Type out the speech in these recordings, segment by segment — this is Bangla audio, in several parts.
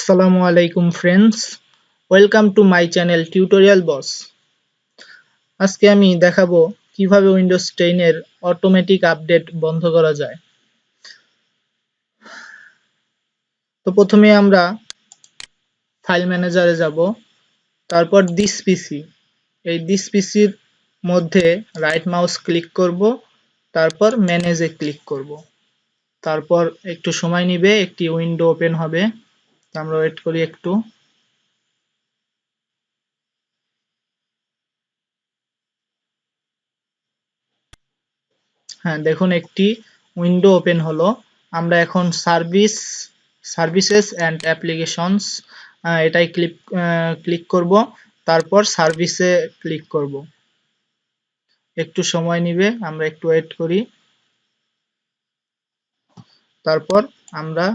আসসালামু আলাইকুম friends, welcome to my channel tutorial boss. আজকে আমি দেখাবো কিভাবে উইন্ডোজ 10 এর অটোমেটিক আপডেট বন্ধ করা যায়। তো প্রথমে আমরা ফাইল ম্যানেজারে যাব, তারপর দিস পিসি, এই দিস পিসির মধ্যে রাইট মাউস ক্লিক করব, তারপর ম্যানেজে ক্লিক করব। তারপর একটু সময় নিবে, একটি উইন্ডো ওপেন হবে। আমরা ওয়েট করি একটু। হ্যাঁ, দেখুন একটি উইন্ডো ওপেন হলো। আমরা এখন সার্ভিসেস অ্যান্ড অ্যাপ্লিকেশনস এটাই ক্লিক করব, তারপর সার্ভিসে ক্লিক করব। একটু সময় নিবে, আমরা একটু ওয়েট করি। তারপর আমরা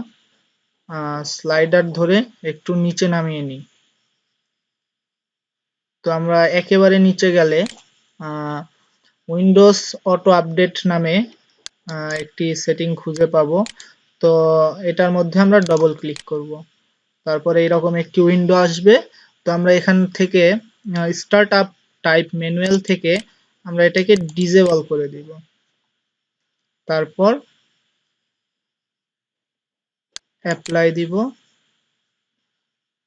স্লাইডার ধরে একটু নিচে নামিয়ে নিই। তো আমরা একেবারে নিচে গেলে উইন্ডোজ অটো আপডেট নামে একটি সেটিং খুঁজে পাবো। তো এটার মধ্যে আমরা ডবল ক্লিক করব। তারপরে এইরকম একটি উইন্ডো আসবে। তো আমরা এখান থেকে স্টার্ট আপ টাইপ ম্যানুয়াল থেকে আমরা এটাকে ডিসেবল করে দিব। তারপর অ্যাপ্লাই দিব,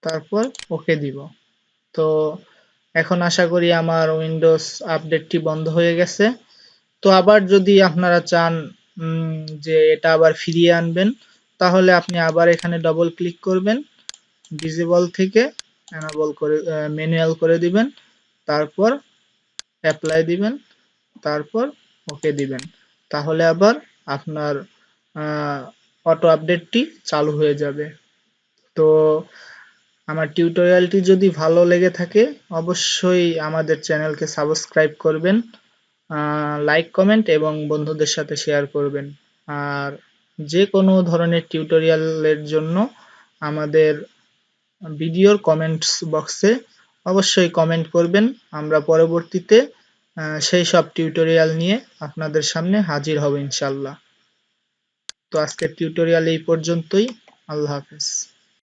তারপর ওকে দিব। তো এখন আশা করি আমার উইন্ডোজ আপডেটটি বন্ধ হয়ে গেছে। তো আবার যদি আপনারা চান যে এটা আবার ফিরিয়ে আনবেন, তাহলে আপনি আবার এখানে ডবল ক্লিক করবেন, ডিসেবল থেকে এনেবল করে ম্যানুয়াল করে দিবেন, তারপর অ্যাপ্লাই দিবেন, তারপর ওকে দিবেন। তাহলে আবার আপনার অটো আপডেটটি চালু হয়ে যাবে। তো আমার টিউটোরিয়ালটি যদি ভালো লেগে থাকে, অবশ্যই আমাদের চ্যানেলকে সাবস্ক্রাইব করবেন, লাইক কমেন্ট এবং বন্ধুদের সাথে শেয়ার করবেন। আর যে কোনো ধরনের টিউটোরিয়ালের জন্য আমাদের ভিডিওর কমেন্টস বক্সে অবশ্যই কমেন্ট করবেন। আমরা পরবর্তীতে সেই সব টিউটোরিয়াল নিয়ে আপনাদের সামনে হাজির হব ইনশাল্লাহ। তো আজকের টিউটোরিয়াল এই পর্যন্তই। আল্লাহ হাফেজ।